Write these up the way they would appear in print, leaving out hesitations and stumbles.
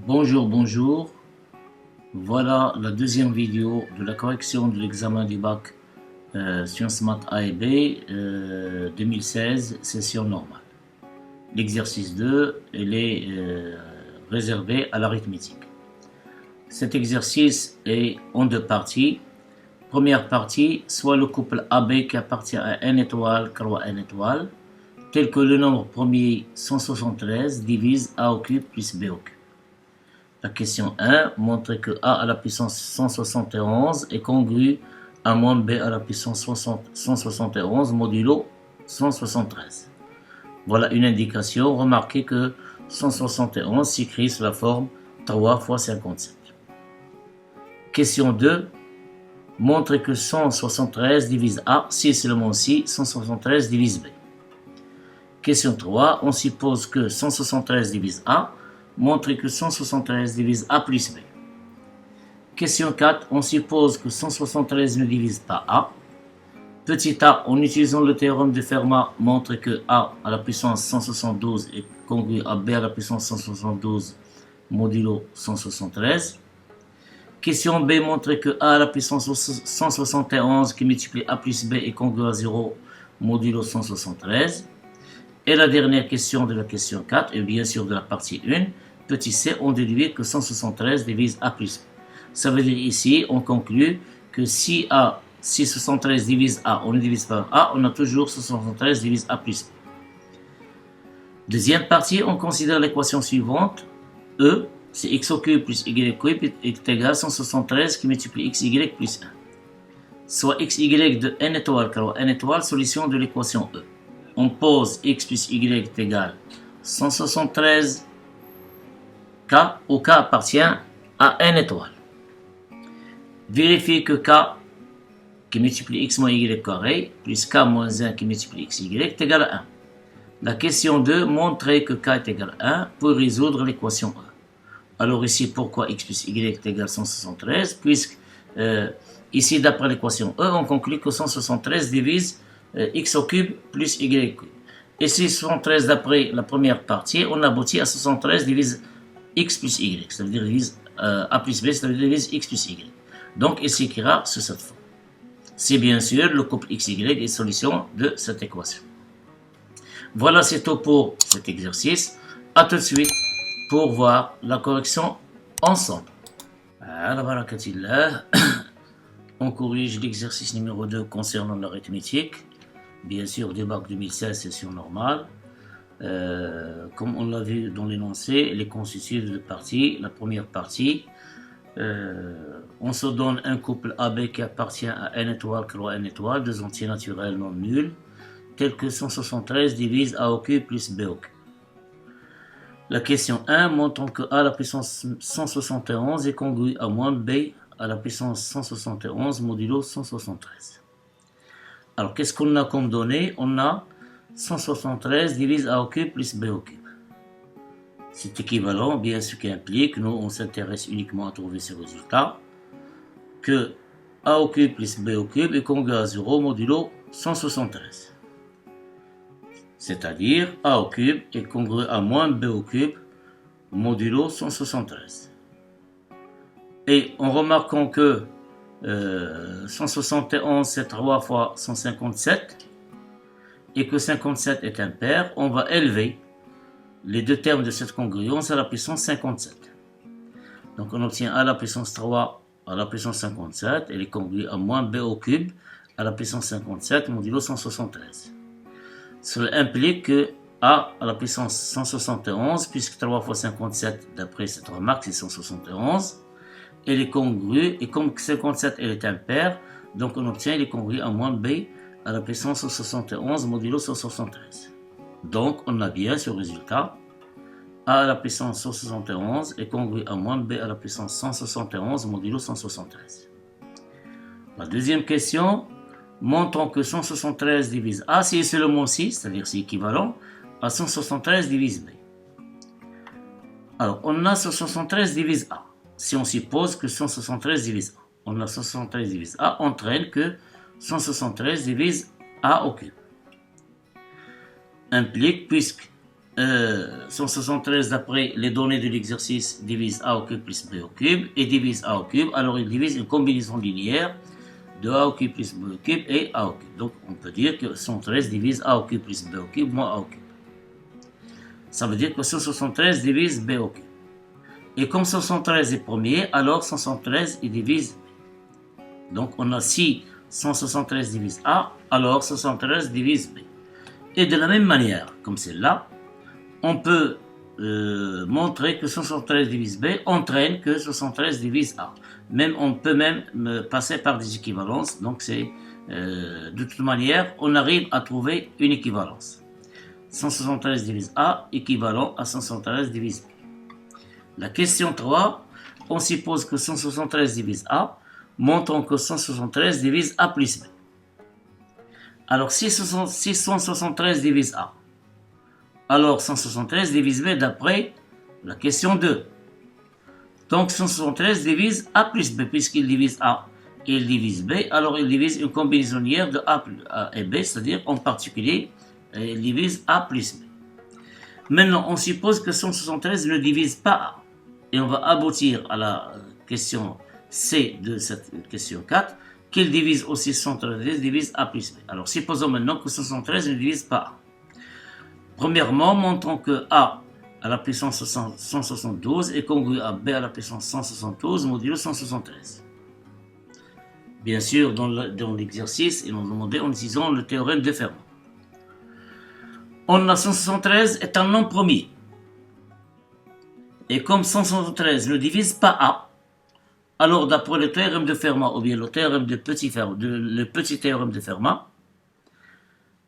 Bonjour, bonjour. Voilà la deuxième vidéo de la correction de l'examen du bac Sciences Maths A et B 2016, session normale. L'exercice 2, il est réservé à l'arithmétique. Cet exercice est en deux parties. Première partie, soit le couple AB qui appartient à n étoile croix n étoile, tel que le nombre premier 173 divise A au cube plus B au cube. La question 1 montre que A à la puissance 171 est congru à moins B à la puissance 171 modulo 173. Voilà une indication. Remarquez que 171 s'écrit sous la forme 3 fois 57. Question 2 montre que 173 divise A si seulement si 173 divise B. Question 3, on suppose que 173 divise A montre que 173 divise A plus B. Question 4, on suppose que 173 ne divise pas A. Petit a, en utilisant le théorème de Fermat, montre que A à la puissance 172 est congru à B à la puissance 172 modulo 173. Question B montre que A à la puissance 171 qui multiplie A plus B est congru à 0 modulo 173. Et la dernière question de la question 4, et bien sûr de la partie 1, petit c, on déduit que 173 divise A plus B. Ça veut dire ici, on conclut que si 173 divise A, on ne divise pas A, on a toujours 173 divise A plus B. Deuxième partie, on considère l'équation suivante. E, c'est x au cube plus y cube est égal à 173 qui multiplie xy plus 1. Soit xy de n étoile croix n étoile, solution de l'équation E. On pose x plus y est égal 173 k, où k appartient à n étoile. Vérifie que k qui multiplie x moins y carré plus k moins 1 qui multiplie xy est égal à 1. La question 2 montre que k est égal à 1 pour résoudre l'équation E. Alors ici, pourquoi x plus y est égal à 173? Puisque ici, d'après l'équation E, on conclut que 173 divise x au cube plus y cube. Et si 173 d'après la première partie, on aboutit à 173 divise x plus y, ça veut dire divise a plus b, ça veut dire divise x plus y. Donc il s'écrira sous cette forme. C'est bien sûr le couple xy est solution de cette équation. Voilà, c'est tout pour cet exercice. A tout de suite pour voir la correction ensemble. On corrige l'exercice numéro 2 concernant l'arithmétique. Bien sûr, du bac 2016, session normale. Comme on l'a vu dans l'énoncé, elle est constituée de deux parties. La première partie, on se donne un couple AB qui appartient à n étoile croix n étoile, deux entiers naturels non nuls, tel que 173 divise A au cube plus B au cube. La question 1 montre que A à la puissance 171 est congru à moins B à la puissance 171 modulo 173. Alors, qu'est-ce qu'on a comme données? On a 173 divise A au cube plus B au cube. C'est équivalent, bien ce qui implique, nous on s'intéresse uniquement à trouver ce résultat, que A au cube plus B au cube est congru à 0 modulo 173. C'est-à-dire A au cube est congru à moins B au cube modulo 173. Et en remarquant que 171 c'est 3 fois 157 et que 57 est impair, on va élever les deux termes de cette congruence à la puissance 57. Donc on obtient A à la puissance 3 à la puissance 57, elle est congrue à moins B au cube à la puissance 57 modulo 173. Cela implique que A à la puissance 171, puisque 3 fois 57 d'après cette remarque c'est 171, elle est congrue, et comme 57 elle est impaire, donc on obtient elle est congrue à moins B à la puissance 171 modulo 173. Donc on a bien ce résultat. A à la puissance 171 est congru à moins B à la puissance 171 modulo 173. La deuxième question, montrons que 173 divise A, c'est seulement 6, c'est-à-dire c'est équivalent à 173 divise B. Alors on a 173 divise A. Si on suppose que 173 divise A, on a 173 divise A entraîne que 173 divise A au cube. Implique, puisque 173 d'après les données de l'exercice divise a au cube plus b au cube et divise a au cube. Alors il divise une combinaison linéaire de a au cube plus b au cube et a au cube. Donc on peut dire que 113 divise a au cube plus b au cube moins a au cube. Ça veut dire que 173 divise b au cube. Et comme 173 est premier, alors 173 il divise b. Donc on a si 173 divise a, alors 173 divise b. Et de la même manière, comme celle-là, on peut montrer que 173 divise b entraîne que 173 divise a. Même, on peut même passer par des équivalences. Donc c'est de toute manière, on arrive à trouver une équivalence. 173 divise a équivalent à 173 divise b. La question 3, on suppose que 173 divise a, montrant que 173 divise a plus b. Alors si 173 divise a, alors 173 divise b d'après la question 2. Donc 173 divise a plus b, puisqu'il divise a et il divise b, alors il divise une combinaison linéaire de a et b, c'est-à-dire en particulier, il divise a plus b. Maintenant, on suppose que 173 ne divise pas a, et on va aboutir à la question C de cette question 4, qu'il divise aussi 173 divise a plus b. Alors supposons maintenant que 173 ne divise pas a. Premièrement, montrons que a à la puissance 172 est congru à b à la puissance 172 modulo 173. Bien sûr, dans l'exercice, ils nous demandé en utilisant le théorème de Fermat. On a 173 est un nombre premier. Et comme 173 ne divise pas a, alors d'après le théorème de Fermat ou bien le théorème le petit théorème de Fermat,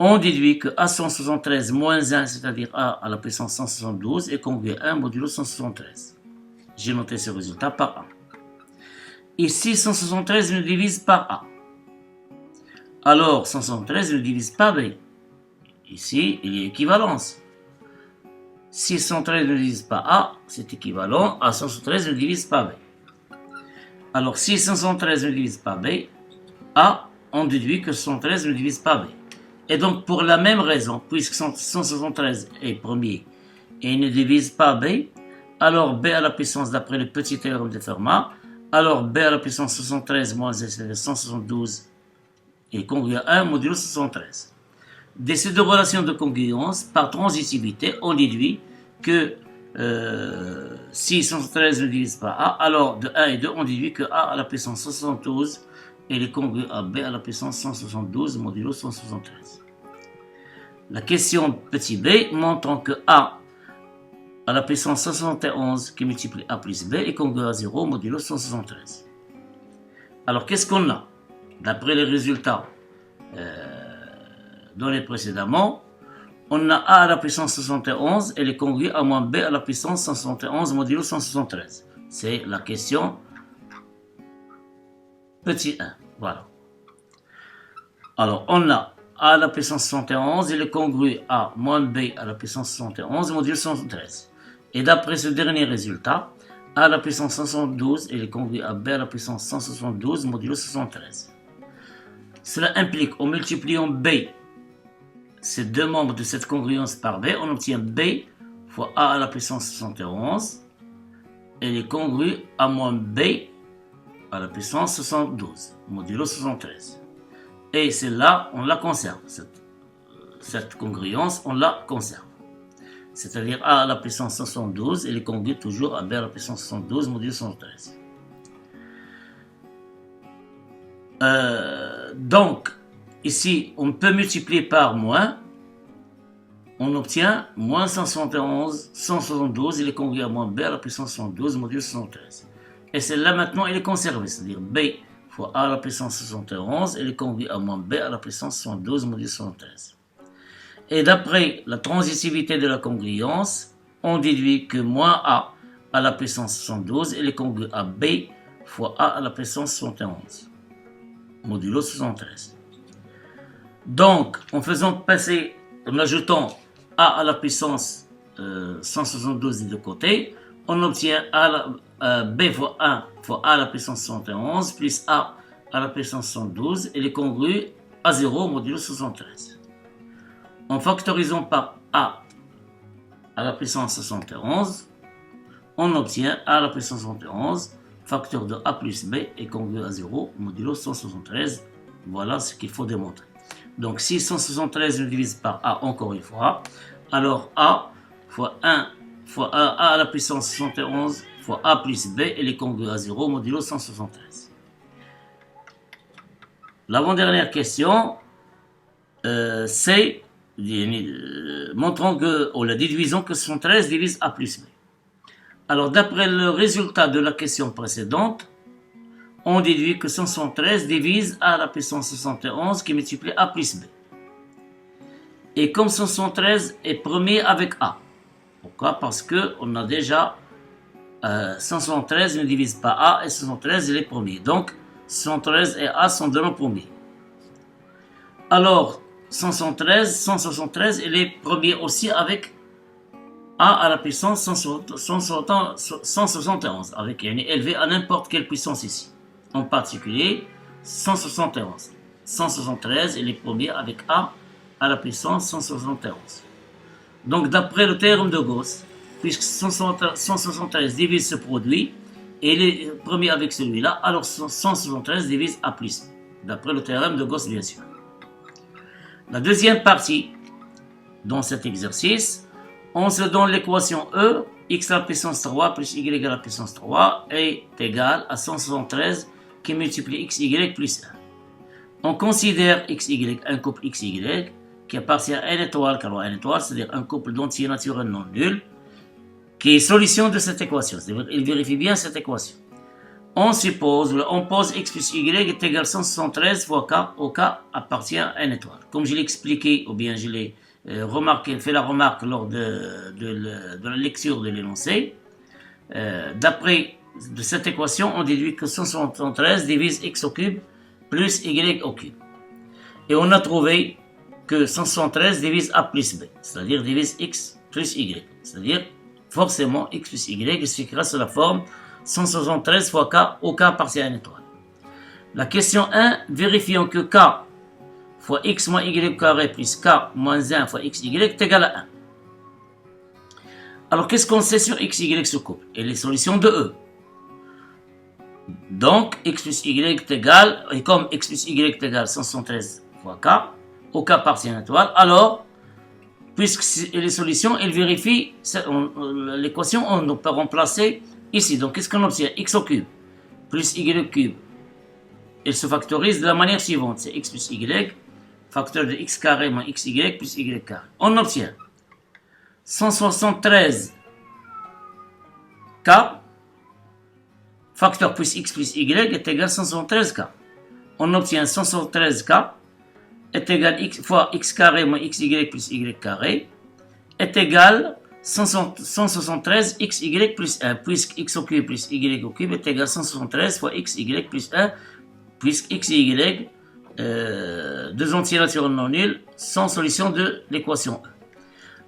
on déduit que A173 moins 1, c'est-à-dire A à la puissance 172, est congru à 1 modulo 173. J'ai noté ce résultat par A. Ici, 173 ne divise par A. Alors, 173 ne divise pas B. Ici, il y a équivalence. Si 113 ne divise pas A, c'est équivalent à 173 ne divise pas B. Alors, si 173 ne divise pas B, A, on déduit que 113 ne divise pas B. Et donc, pour la même raison, puisque 173 est premier et ne divise pas B, alors B à la puissance d'après le petit théorème de Fermat, alors B à la puissance 73 moins 172 est congru à 1 modulo 73. De ces deux relations de congruence, par transitivité, on déduit que si 173 ne divise pas A, alors de 1 et 2, on déduit que A à la puissance 72 est congru à B à la puissance 172 modulo 173. La question petit b montrant que A à la puissance 71 qui multiplie A plus B est congru à 0 modulo 173. Alors qu'est-ce qu'on a? D'après les résultats donnés précédemment, on a A à la puissance 71 et est congru à moins B à la puissance 171 modulo 173. C'est la question petit 1. Voilà. Alors, on a A à la puissance 71, il est congru à moins B à la puissance 71 modulo 113. Et d'après ce dernier résultat, A à la puissance 172, il est congru à B à la puissance 172 modulo 113. Cela implique, en multipliant B, ces deux membres de cette congruence par B, on obtient B fois A à la puissance 71, et il est congru à moins B à la puissance 72, modulo 73. Et celle-là, on la conserve. Cette congruence, on la conserve. C'est-à-dire A à la puissance 72, elle est congrue toujours à B à la puissance 72, modulo 113. Donc, ici, on peut multiplier par moins. On obtient moins 171, 172, il est congru à moins B à la puissance 72, modulo 113. Et celle-là, maintenant, elle est conservée. C'est-à-dire B fois A à la puissance 71, elle est congru à moins B à la puissance 72, modulo 113. Et d'après la transitivité de la congruence, on déduit que moins A à la puissance 72, elle est congru à B fois A à la puissance 71, modulo 73. Donc, en faisant passer, en ajoutant A à la puissance 172 des deux côtés, on obtient B fois 1 fois A à la puissance 71 plus A à la puissance 112, elle est congrue à 0 modulo 73. En factorisant par A à la puissance 71, on obtient a à la puissance 71, facteur de a plus b est congruent à 0, modulo 173. Voilà ce qu'il faut démontrer. Donc si 173 nous divise par a encore une fois, alors a fois 1 fois a à la puissance 71 fois a plus b, elle est congruent à 0, modulo 173. L'avant-dernière question, c'est montrons que, ou la déduisons que 113 divise a plus b. Alors d'après le résultat de la question précédente, on déduit que 113 divise a à la puissance 71 qui multiplie a plus b. Et comme 113 est premier avec a. Pourquoi? Parce qu'on a déjà 113 ne divise pas a et 113 il est premier. Donc 113 et a sont de nos premiers. Alors 173 il est premier aussi avec a à la puissance 171 avec un élevé à n'importe quelle puissance ici. En particulier 171. 173 il est premier avec a à la puissance 171. Donc d'après le théorème de Gauss, puisque 173 divise ce produit et il est premier avec celui-là, alors 173 divise a plus, d'après le théorème de Gauss bien sûr. La deuxième partie, dans cet exercice, on se donne l'équation E, x à la puissance 3 plus y à la puissance 3 est égal à 173 qui multiplie xy plus 1. On considère xy un couple xy qui appartient à n étoile, car n étoile, c'est-à-dire un couple d'entiers naturels non nuls, qui est solution de cette équation. C'est-à-dire il vérifie bien cette équation. On suppose, on pose x plus y est égal à 173 fois k, au k appartient à n étoile. Comme je l'ai expliqué, ou bien je l'ai fait la remarque lors de la lecture de l'énoncé, d'après de cette équation, on déduit que 173 divise x au cube plus y au cube. Et on a trouvé que 173 divise a plus b, c'est-à-dire divise x plus y, c'est-à-dire forcément x plus y s'écrira sous la forme 173 fois k, au k appartient à une étoile. La question 1, vérifions que k fois x moins y carré plus k moins 1 fois xy est égal à 1. Alors qu'est-ce qu'on sait sur xy ce couple? Et les solutions de E. Donc x plus y est égal, et comme x plus y est égal à 173 fois k, au k appartient à une étoile, alors puisque les solutions, elles vérifient l'équation, on peut remplacer ici. Donc qu'est-ce qu'on obtient? X au cube plus y au cube. Il se factorise de la manière suivante, c'est x plus y, facteur de x carré moins xy plus y carré. On obtient 173 k, facteur plus x plus y est égal à 173 k. On obtient 173 k est égal x fois x carré moins xy plus y carré est égal 173 xy plus 1, puisque x au cube plus y au cube est égal à 173 fois xy plus 1, puisque xy, deux entiers naturels non nuls, sont solution de l'équation E.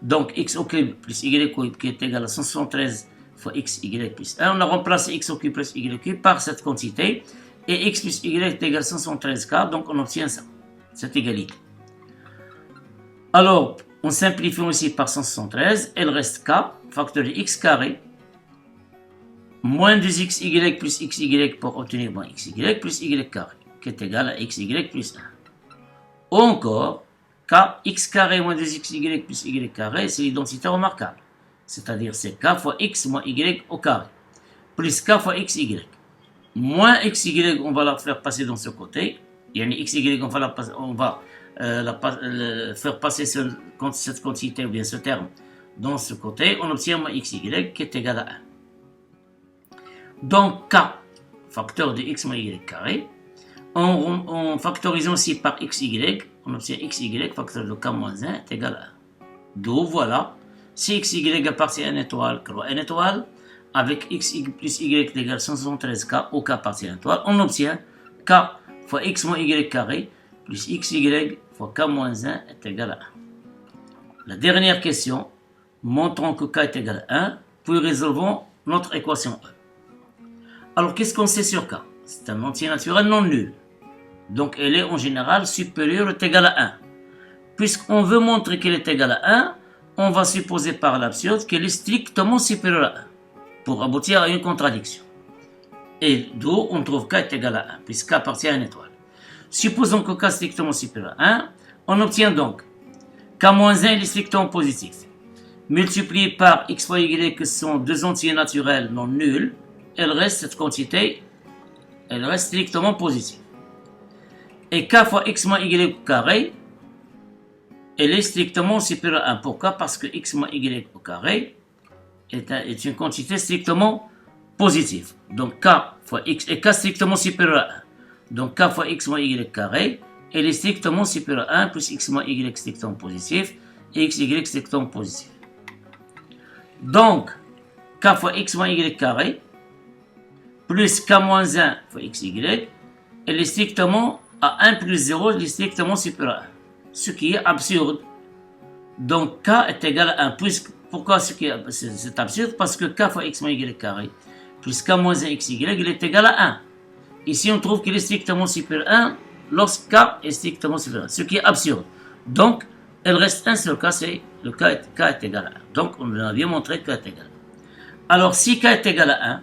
Donc x au cube plus y au cube qui est égal à 173 fois xy plus 1, on a remplacé x au cube plus y au cube par cette quantité, et x plus y est égal à 173k, donc on obtient ça, cette égalité. Alors, on simplifie aussi par 173, il reste k, facteur de x carré, moins 2xy plus xy pour obtenir moins xy plus y carré, qui est égal à xy plus 1. Ou encore, k, x carré moins 2xy plus y carré, c'est l'identité remarquable. C'est-à-dire c'est k fois x moins y au carré, plus k fois xy. Moins xy, on va la faire passer dans ce côté. Il y a une xy, on va faire passer cette quantité ou bien ce terme dans ce côté. On obtient moins xy qui est égal à 1. Donc k, facteur de x moins y carré. En factorisant aussi par xy, on obtient xy, facteur de k moins 1 est égal à 1. D'où voilà, si xy appartient à une étoile, n étoile, avec xy plus y est égal à 173k, au k appartient à une étoile, on obtient k fois x moins y carré plus xy fois k moins 1 est égal à 1. La dernière question, montrons que k est égal à 1, puis résolvons notre équation E. Alors qu'est-ce qu'on sait sur k? C'est un entier naturel non nul. Donc elle est en général supérieure ou égale à 1. Puisqu'on veut montrer qu'elle est égale à 1, on va supposer par l'absurde qu'elle est strictement supérieure à 1 pour aboutir à une contradiction. Et d'où on trouve k est égal à 1, puisque k appartient à une étoile. Supposons que k est strictement supérieur à 1, on obtient donc k moins 1 est strictement positif. Multiplié par x fois y, que sont deux entiers naturels non nuls, elle reste, cette quantité, elle reste strictement positive. Et k fois x moins y au carré, elle est strictement supérieure à 1. Pourquoi? Parce que x moins y au carré est une quantité strictement positive. Donc k fois x est k strictement supérieur à 1. Donc k fois x moins y carré, elle est strictement supérieure à 1 plus x moins y strictement positif et xy strictement positif. Donc k fois x moins y carré plus k moins 1 fois xy, elle est strictement à 1 plus 0, elle est strictement supérieure à 1. Ce qui est absurde. Donc k est égal à 1. Pourquoi c'est absurde? Parce que k fois x moins y carré plus k moins 1 xy, il est égal à 1. Ici, on trouve qu'il est strictement supérieur à 1 lorsque k est strictement supérieur à 1, ce qui est absurde. Donc, il reste un seul cas, c'est le k est égal à 1. Donc, on a bien montré que k est égal à 1. Alors, si k est égal à 1,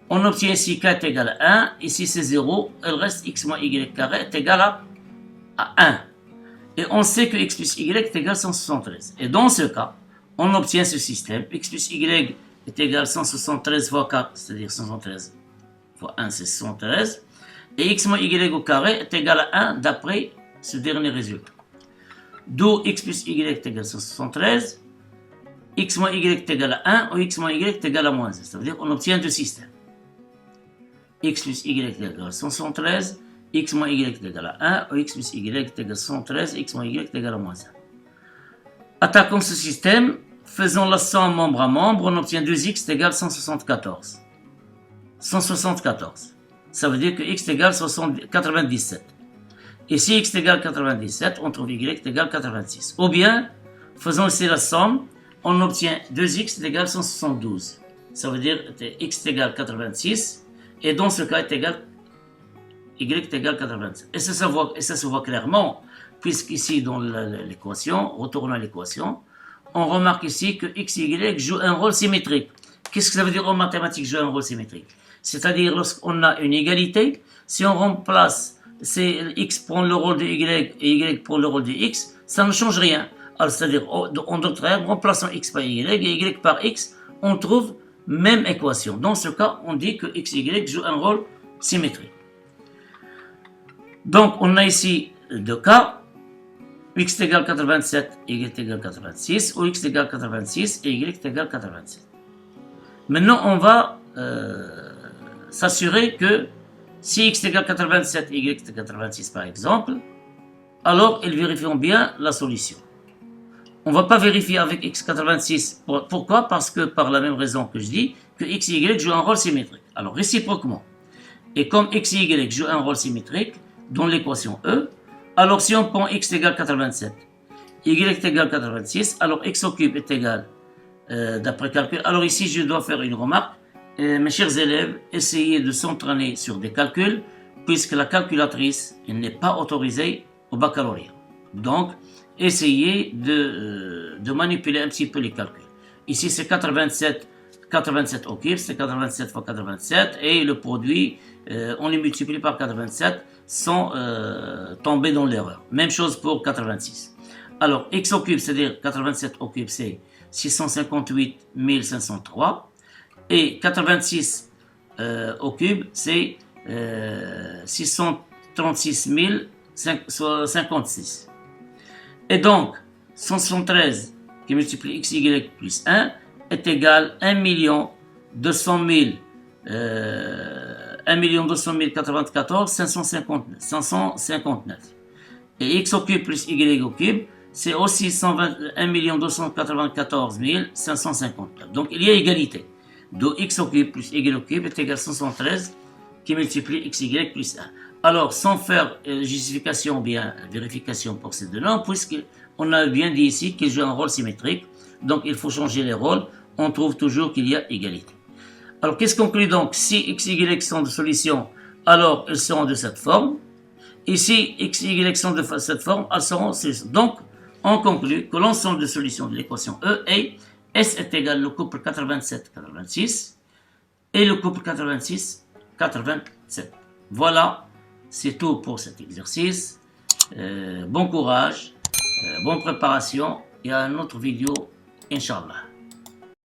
on obtient ici k est égal à 1, ici c'est 0, il reste x moins y carré est égal à 1. Et on sait que x plus y est égal à 173. Et dans ce cas, on obtient ce système, x plus y est égal à 173 fois k, c'est-à-dire 173 fois 1, c'est 113. Et x moins y au carré est égal à 1 d'après ce dernier résultat. D'où x plus y est égal à 173, x moins y est égal à 1 ou x moins y est égal à moins 1. Ça veut dire qu'on obtient deux systèmes. X plus y est égal à 173, x moins y est égal à 1 ou x plus y est égal à 113, x moins y est égal à moins 1. Attaquons ce système, faisons la somme membre à membre, on obtient 2x égale 174. 174. Ça veut dire que x égale 97. Et si x égale 97, on trouve y égale 86. Ou bien, faisons ici la somme, on obtient 2x égale 172. Ça veut dire que x égale 86, et dans ce cas, y égale 87. Et ça se voit clairement, puisqu'ici dans l'équation, retournons à l'équation, on remarque ici que x et y jouent un rôle symétrique. Qu'est-ce que ça veut dire en mathématiques jouer un rôle symétrique? C'est-à-dire lorsqu'on a une égalité, si on remplace, x prend le rôle de y et y prend le rôle de x, ça ne change rien. C'est-à-dire, en d'autres termes, remplaçant x par y et y par x, on trouve même équation. Dans ce cas, on dit que x et y jouent un rôle symétrique. Donc, on a ici deux cas, x égale 87, y égale 86, ou x égale 86 et y égale 87. Maintenant, on va s'assurer que si x égale 87 et y égale 86 par exemple, alors vérifions bien la solution. On ne va pas vérifier avec x86. Pourquoi? Parce que par la même raison que je dis, que x et y jouent un rôle symétrique. Alors réciproquement. Et comme x et y jouent un rôle symétrique dans l'équation E, alors si on prend x égale 87, y égale 86, alors x au cube est égal, d'après calcul. Alors ici, je dois faire une remarque. Mes chers élèves, essayez de s'entraîner sur des calculs, puisque la calculatrice n'est pas autorisée au baccalauréat. Donc, essayez de manipuler un petit peu les calculs. Ici, c'est 87 au cube, c'est 87 fois 87, et le produit, on les multiplie par 87 sans tomber dans l'erreur. Même chose pour 86. Alors, x au cube, c'est-à-dire 87 au cube, c'est 658 503. Et 86 au cube, c'est 636 056. Et donc, 173 qui multiplie x, y plus 1 est égal à 1 200 094 559. Et x au cube plus y au cube, c'est aussi 1 294 559. Donc, il y a égalité. D'où x au cube plus y au cube est égal à 173 qui multiplie x, y plus 1. Alors, sans faire justification ou bien vérification pour ces deux noms, puisqu'on a bien dit ici qu'ils jouent un rôle symétrique, donc il faut changer les rôles, on trouve toujours qu'il y a égalité. Alors, qu'est-ce qu'on conclut donc? Si x et y sont de solution, alors elles seront de cette forme. Et si x et y sont de cette forme, elles seront de cette forme. Donc, On conclut que l'ensemble de solutions de l'équation E est S est égal au couple 87-86 et le couple 86-87. Voilà, c'est tout pour cet exercice. Bon courage, bonne préparation et à une autre vidéo, Inch'Allah.